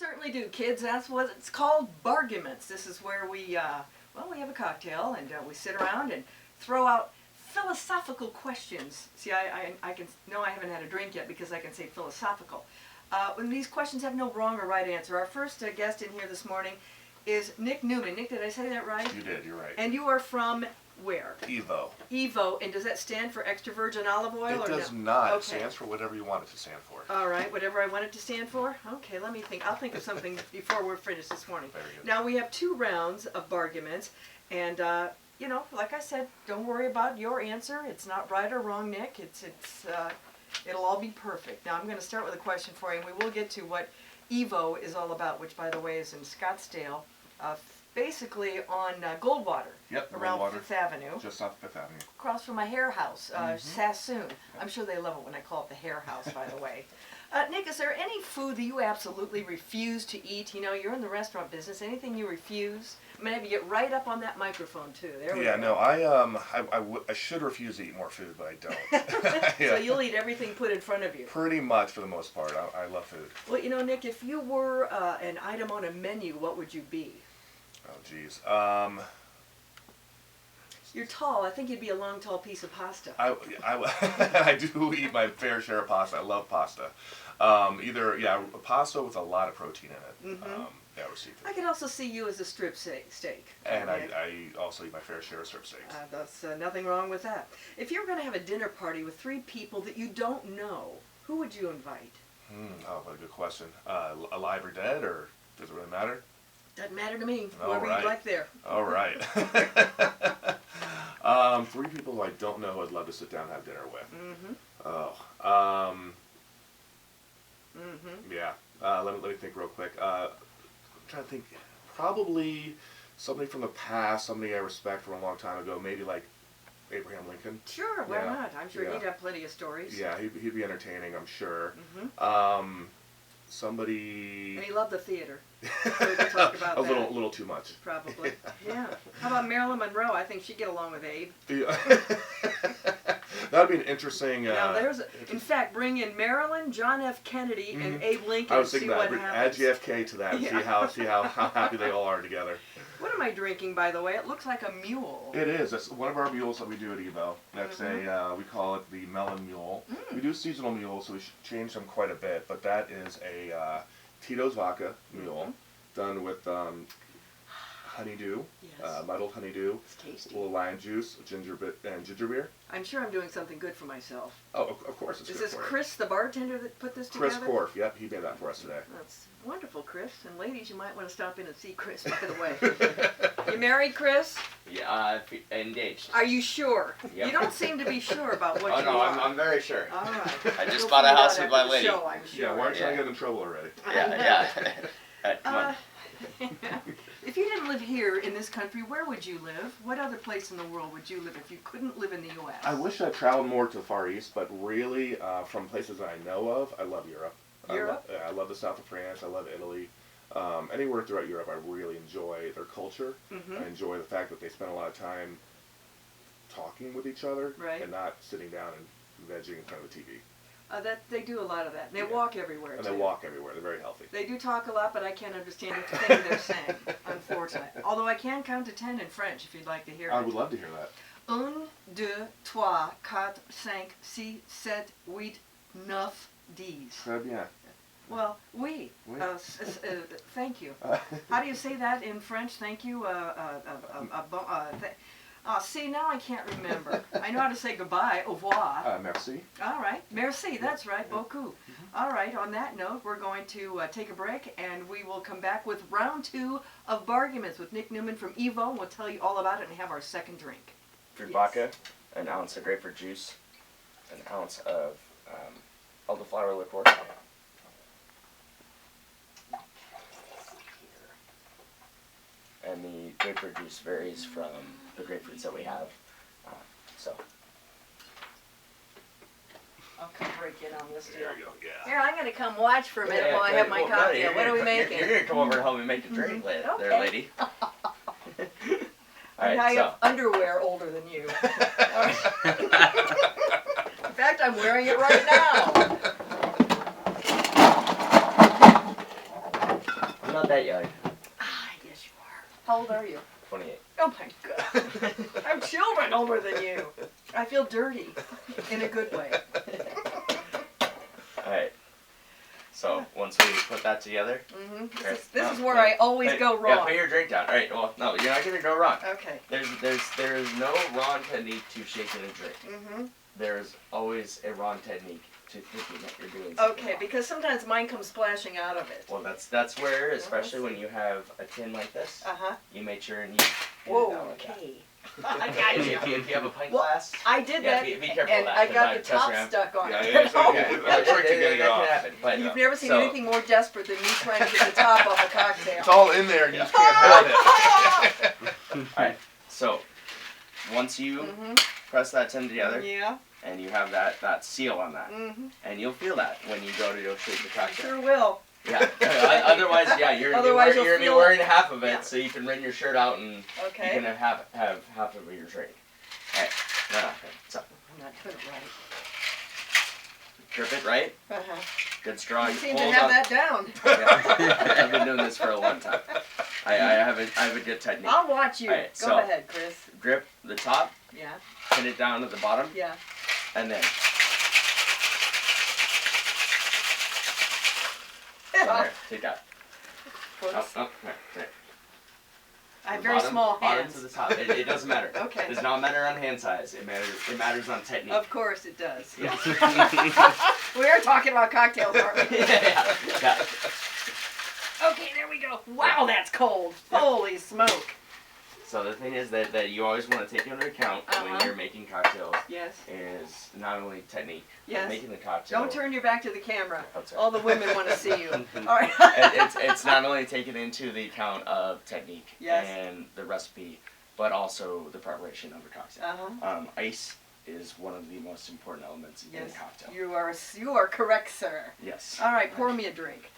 certainly do, kids. That's what it's called, Barguments. This is where we have a cocktail and we sit around and throw out philosophical questions. See, I can no, I haven't had a drink yet because I can say philosophical. When these questions have no wrong or right answer. Our first guest in here this morning is Nick Newman. Nick, did I say that right? You did. You're right. And you are from where? EVO. EVO, and does that stand for extra virgin olive oil? It does not. It stands for whatever you want it to stand for. All right, whatever I want it to stand for? Okay, let me think. I'll think of something before we're finished this morning. Very good. Now, we have 2 rounds of Barguments, and, you know, like I said, don't worry about your answer. It's not right or wrong, Nick. It'll all be perfect. Now, I'm going to start with a question for you, and we will get to what EVO is all about, which, by the way, is in Scottsdale, basically on Goldwater, Yep, around Goldwater. 5th Avenue. Just off 5th Avenue. Across from my hair house, Sassoon. I'm sure they love it when I call it the hair house, by the way. Nick, is there any food that you absolutely refuse to eat? You know, you're in the restaurant business. Anything you refuse? I'm going to have you get right up on that microphone, too. There we go. No, I should refuse to eat more food, but I don't. So you'll eat everything put in front of you? Pretty much, for the most part. I love food. Well, you know, Nick, if you were an item on a menu, what would you be? Oh, geez. You're tall. I think you'd be a long, tall piece of pasta. I do eat my fair share of pasta. I love pasta. Pasta with a lot of protein in it. Mm-hmm. Seafood. I could also see you as a strip steak. And I also eat my fair share of strip steaks. That's nothing wrong with that. If you were going to have a dinner party with 3 people that you don't know, who would you invite? Oh, what a good question. Alive or dead, or does it really matter? Doesn't matter to me. All Whoever right. you'd like there. All right. 3 people who I don't know who I'd love to sit down and have dinner with. Mm-hmm. Oh. Yeah. Let me think real quick. I'm trying to think. Probably somebody from the past, somebody I respect from a long time ago. Maybe like Abraham Lincoln. Sure, why not? I'm sure he'd have plenty of stories. Yeah, he'd be entertaining, I'm sure. Mm-hmm. Somebody. And he loved the theater. So we could talk about a that. little too much. Probably. Yeah. How about Marilyn Monroe? I think she'd get along with Abe. Yeah. That'd be an interesting. Now in fact, bring in Marilyn, John F. Kennedy, and Abe Lincoln. I was thinking see that. what happens. Add JFK to that. And see how happy they all are together. What am I drinking, by the way? It looks like a mule. It is. That's one of our mules that we do at EVO. That's we call it the melon mule. We do seasonal mules, so we change them quite a bit. But that is a Tito's vodka mule done with honeydew, muddled honeydew, it's tasty. a little lime juice, ginger beer. I'm sure I'm doing something good for myself. Oh, of course it's Is good this for you. Chris, the bartender, that put this Chris together? Korf, yep, he made that for us today. That's wonderful, Chris. And ladies, you might want to stop in and see Chris, by the way. You married, Chris? Yeah, engaged. Are you sure? Yep. You don't seem to be sure about what you no, are. I'm very sure. All right. I just We'll bought a find house out with my after the lady. show, I'm sure. Yeah, why aren't you trying to get in trouble already? Yeah. Come on. If you didn't live here in this country, where would you live? What other place in the world would you live if you couldn't live in the U.S.? I wish I traveled more to the Far East, but really, from places that I know of, I love Europe. Europe? I love the south of France. I love Italy. Anywhere throughout Europe, I really enjoy their culture. I enjoy the fact that they spend a lot of time talking with each other and not sitting down and vegging in front of the TV. That they do a lot of that. And they walk everywhere, And too. they walk everywhere. They're very healthy. They do talk a lot, but I can't understand a thing they're saying, unfortunately. Although I can count to 10 in French, if you'd like to hear it. I would love to hear that. 1, 2, 3, 4, 5, 6, 7, 8, 9, 10. Très bien. Well, oui. Oui. Thank you. How do you say that in French? Thank you. See, now I can't remember. I know how to say goodbye, au revoir. Merci. All right. Merci, that's right, beaucoup. All right, on that note, we're going to take a break, and we will come back with round 2 of Barguments with Nick Newman from EVO, and we'll tell you all about it and have our second drink. Fruit vodka, an ounce of grapefruit juice, an ounce of elderflower liqueur. And the grapefruit juice varies from the grapefruits that we have. I'll come break in on this deal. There you go, yeah. Here, I'm going to come watch for a minute while I have my cocktail. What are we making? You're going to come over and help me make the drink there, lady. All right, I have underwear older than you. In fact, I'm wearing it right now. I'm not that young. Ah, yes you are. How old are you? 28. Oh my God. I have children older than you. I feel dirty in a good way. Alright. So, once we put that together. Mm-hmm. Okay. This is where I always go Yeah, wrong. put your drink down. Alright, well, no, you're not going to go wrong. Okay. There's no wrong technique to shaking a drink. Mm-hmm. There's always a wrong technique to thinking that you're doing something Okay, wrong. because sometimes mine comes splashing out of it. Well, that's where, especially when you have a tin like this, Uh-huh. you make sure and you get it Whoa, down like that. okay. I got you. If you have a pint Well, glass, I did yeah, that, be careful and of that, I 'cause got that the touch top around. stuck on Yeah, it. yeah, it's okay. Yeah, It's a trick to get it that off. can happen. But You've never seen so, anything more desperate than me trying to get the top off a cocktail. It's all in there and you just can't help it. Alright, so once you Mm-hmm. press that tin together, Yeah. and you have that seal on that, Mm-hmm. and you'll feel that when you go to shake the cocktail. Sure will. Yeah. Otherwise, yeah, you're Otherwise gonna you'll be feel- wearing half of it, Yeah. so you can wring your shirt out and Okay. you can have half of your drink. Alright, no, so I'm not doing it right. grip it right, Uh-huh. good strong. You seem to hold have on. that down. Yeah. I've been doing this for a long time. I have a good technique. I'll watch you. Alright, Go so- ahead, Chris. Grip the top, Yeah. pin it down to the bottom, Yeah. and then there, take that. Whoops. Up, right. I have The very bottom- small bottom hands. to the top. It doesn't matter. Okay. It does not matter on hand size. It matters on technique. Of course it does. Yeah. We are talking about cocktails, aren't we? yeah. Okay, there we go. Wow, that's cold. Holy smoke. So the thing is that you always want to take into account when Uh-huh. you're making cocktails Yes. is not only technique, Yes. but making the cocktail. Don't turn your back to the camera. Oh, sorry. All the women want to see you. All right. It's not only taken into the account of technique Yes. and the recipe, but also the preparation of a cocktail. Uh-huh. Ice is one of the most important elements in a Yes. cocktail. You are correct, sir. Yes. All right, pour me a drink.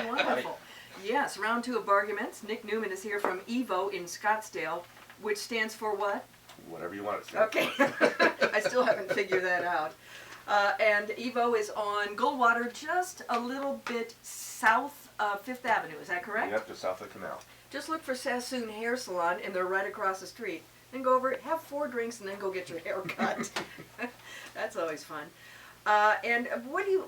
Wonderful. Yes, round two of Barguments. Nick Newman is here from EVO in Scottsdale, which stands for what? Whatever you want it to. Okay. I still haven't figured that out. And EVO is on Goldwater, just a little bit south of Fifth Avenue. Is that correct? Yep, just south of the canal. Just look for Sassoon Hair Salon, and they're right across the street. Then go over, have 4 drinks, and then go get your hair cut. That's always fun. And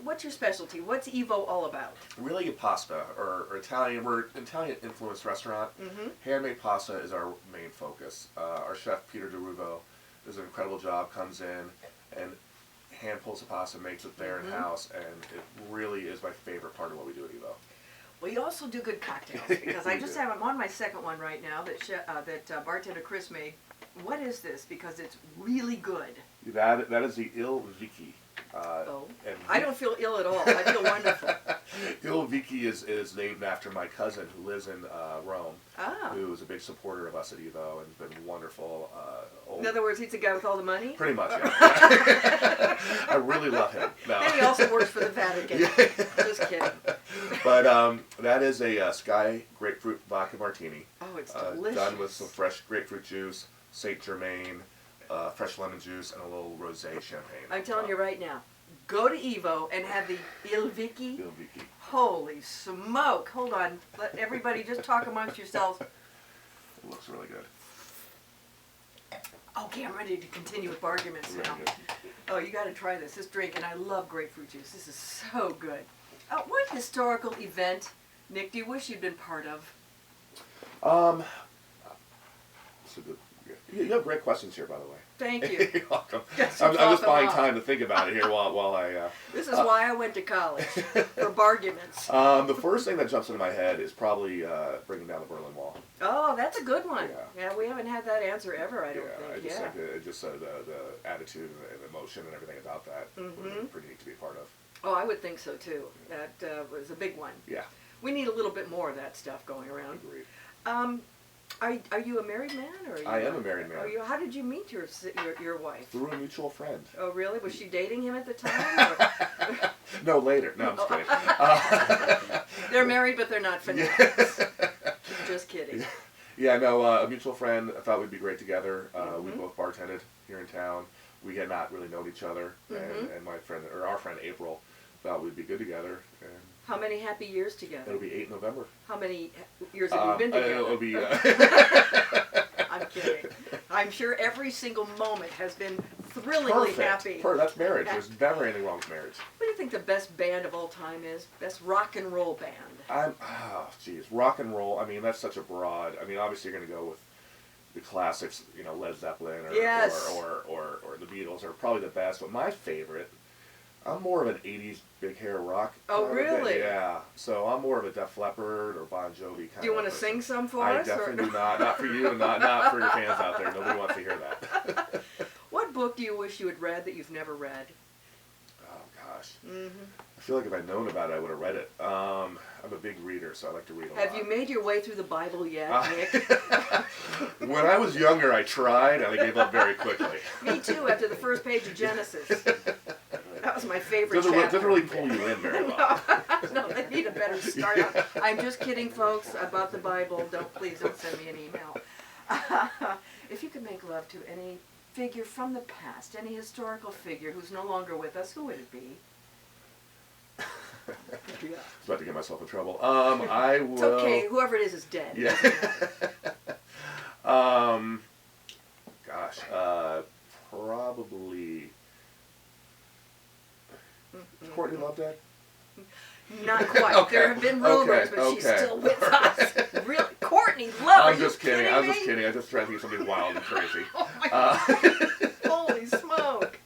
what's your specialty? What's EVO all about? Really good pasta, or Italian. We're an Italian-influenced restaurant. Mm-hmm. Handmade pasta is our main focus. Our chef, Peter DeRuvo, does an incredible job, comes in and hand pulls the pasta, makes it there in-house, and it really is my favorite part of what we do at EVO. Well, you also do good cocktails, because I just I'm on my second one right now that bartender Chris made. What is this? Because it's really good. That is the Il Vicky. And I don't feel ill at all. I feel wonderful. Il Vicky is named after my cousin who lives in Rome, Ah. who is a big supporter of us at EVO and been wonderful. In other words, he's the guy with all the money? Pretty much, yeah. I really love him. No. And he also works for the Vatican. Just kidding. But that is a Sky Grapefruit Vodka Martini. Oh, it's delicious. Done with some fresh grapefruit juice, Saint Germain, fresh lemon juice, and a little rosé champagne. I'm telling you right now, go to EVO and have the Il Vicky. Il Vicky. Holy smoke. Hold on. Let everybody just talk amongst yourselves. It looks really good. Okay, I'm ready to continue with Barguments now. Really good. Oh, you got to try this drink, and I love grapefruit juice. This is so good. What historical event, Nick, do you wish you'd been part of? So good. You have great questions here, by the way. Thank you. You're welcome. Yes, I'm you just thought buying them time to think about it here while I. This is why I went to college, for Barguments. The first thing that jumps into my head is probably bringing down the Berlin Wall. Oh, that's a good one. Yeah. Yeah, we haven't had that answer ever, I don't I think. just Yeah. think the attitude and emotion and everything about that would be pretty neat to be a part of. Oh, I would think so too. That was a big one. Yeah. We need a little bit more of that stuff going around. Agreed. Are you a married man, or? Are you I am a married man. How did you meet your wife? Through a mutual friend. Oh, really? Was she dating him at the time? Or? No, later. No, I'm just kidding. They're married, but they're not fanatics. Just kidding. Yeah, no, a mutual friend. I thought we'd be great together. We both bartended here in town. We had not really known each other, and my friend, or our friend April, thought we'd be good together, and How many happy years together? It'll be 8 November. How many years have you been together? It'll be. I'm kidding. I'm sure every single moment has been thrillingly happy. That's marriage. There's never anything wrong with marriage. What do you think the best band of all time is? Best rock and roll band? Rock and roll. I mean, that's such a broad. I mean, obviously you're going to go with the classics, you know, Led Zeppelin or the Beatles are probably the best. But my favorite, I'm more of an 80s big hair rock. Oh, really? Yeah. So I'm more of a Def Leppard or Bon Jovi kind of. Do you want to sing some for I us? definitely do not. Not for you and not for your fans out there. Nobody wants to hear that. What book do you wish you had read that you've never read? Oh, gosh. Mm-hmm. I feel like if I'd known about it, I would have read it. I'm a big reader, so I like to read a lot. Have you made your way through the Bible yet, Nick? When I was younger, I tried, and I gave up very quickly. Me too, after the first page of Genesis. That was my favorite chapter. Doesn't really pull you in very well. No, they need a better start out. I'm just kidding, folks, about the Bible. Please don't send me an email. If you could make love to any figure from the past, any historical figure who's no longer with us, who would it be? Yeah. I was about to get myself in trouble. I will. It's okay. Whoever it is dead. Yeah. Probably. Is Courtney Love dead? Not quite. Okay. There have been rumors, but she's Okay. still with us. Really? Courtney Love, I'm just kidding. I was just kidding. I just tried to think of something wild and crazy. Oh my God. Holy smoke.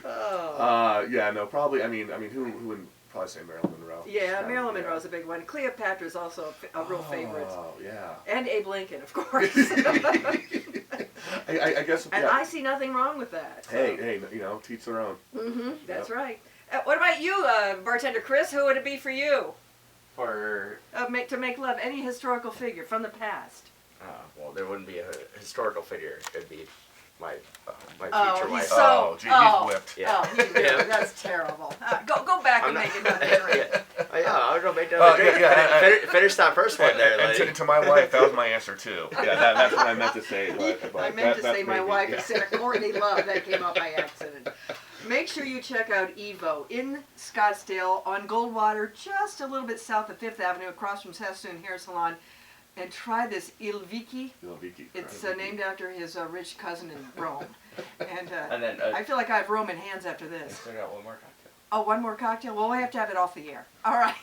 Oh. Yeah, no, probably. I mean, who would probably say Marilyn Monroe? Yeah, Marilyn Monroe's a big one. Cleopatra's also a real favorite. Oh, yeah. And Abe Lincoln, of course. I guess. And Yeah. I see nothing wrong with that. So. Hey, you know, teach their own. Mm-hmm. That's Yep. right. What about you, bartender Chris? Who would it be for you? For To make love, any historical figure from the past. well, there wouldn't be a historical figure. It'd be my Oh, future he's wife. so. Gee, oh, he's whipped. Yeah. Oh, he really, Yeah. that's terrible. Go back and I'm make another drink. Yeah, I'll go make another drink. Finish that first one there, And lady. to my wife, that was my answer too. Yeah, that's what I meant to say. But I meant to that's say my maybe- wife yeah. instead of Courtney Love. That came out by accident. Make sure you check out EVO in Scottsdale on Goldwater, just a little bit south of 5th Avenue, across from Sassoon Hair Salon. And try this Il Vicky. Il Vicky. It's named after his rich cousin in Rome. And then I feel like I have Roman hands after this. still got one more cocktail. Oh, one more cocktail? Well, we have to have it off the air. All right.